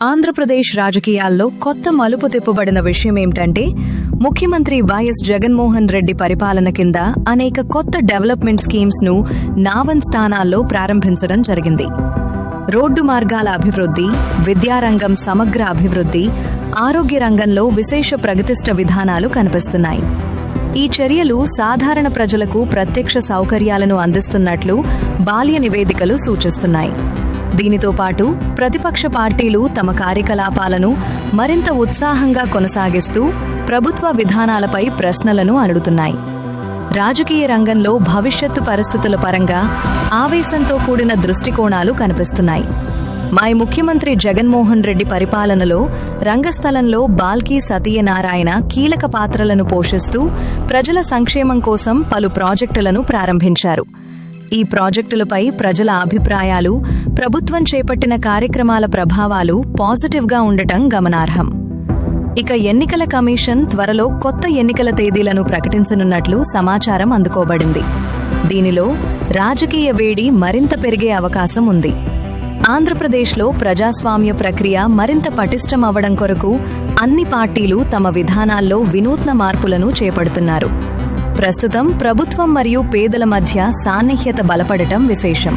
ఆంధ్రప్రదేశ్ రాజకీయాల్లో కొత్త మలుపు తిప్పబడిన విషయం ఏమిటంటే ముఖ్యమంత్రి వైఎస్ జగన్మోహన్ రెడ్డి పరిపాలన కింద అనేక కొత్త డెవలప్మెంట్ స్కీమ్స్ ను నావన్ స్థానాల్లో ప్రారంభించడం జరిగింది. రోడ్డు మార్గాల అభివృద్ధి, విద్యారంగం సమగ్ర అభివృద్ధి, ఆరోగ్య రంగంలో విశేష ప్రగతిష్ట విధానాలు కనిపిస్తున్నాయి. ఈ చర్యలు సాధారణ ప్రజలకు ప్రత్యక్ష సౌకర్యాలను అందిస్తున్నట్లు బాల్య నివేదికలు సూచిస్తున్నాయి. దీనితో పాటు ప్రతిపక్ష పార్టీలు తమ కార్యకలాపాలను మరింత ఉత్సాహంగా కొనసాగిస్తూ ప్రభుత్వ విధానాలపై ప్రశ్నలను అడుగుతున్నాయి. రాజకీయ రంగంలో భవిష్యత్తు పరిస్థితుల పరంగా ఆవేశంతో కూడిన దృష్టికోణాలు కనిపిస్తున్నాయి. ముఖ్యమంత్రి జగన్మోహన్ రెడ్డి పరిపాలనలో రంగస్థలంలో బాల్కీ సత్యనారాయణ కీలక పాత్రలను పోషిస్తూ ప్రజల సంక్షేమం కోసం పలు ప్రాజెక్టులను ప్రారంభించారు. ఈ ప్రాజెక్టులపై ప్రజల అభిప్రాయాలు, ప్రభుత్వం చేపట్టిన కార్యక్రమాల ప్రభావాలు పాజిటివ్గా ఉండటం గమనార్హం. ఇక ఎన్నికల కమిషన్ త్వరలో కొత్త ఎన్నికల తేదీలను ప్రకటించనున్నట్లు సమాచారం అందుకోబడింది. దీనిలో రాజకీయ వేడి మరింత పెరిగే అవకాశం ఉంది. ఆంధ్రప్రదేశ్లో ప్రజాస్వామ్య ప్రక్రియ మరింత పటిష్టం అవ్వడం కొరకు అన్ని పార్టీలు తమ విధానాల్లో వినూత్న మార్పులను చేపడుతున్నారు. ప్రస్తుతం ప్రభుత్వం మరియు పేదల మధ్య సాన్నిహిత్య బలపడటం విశేషం.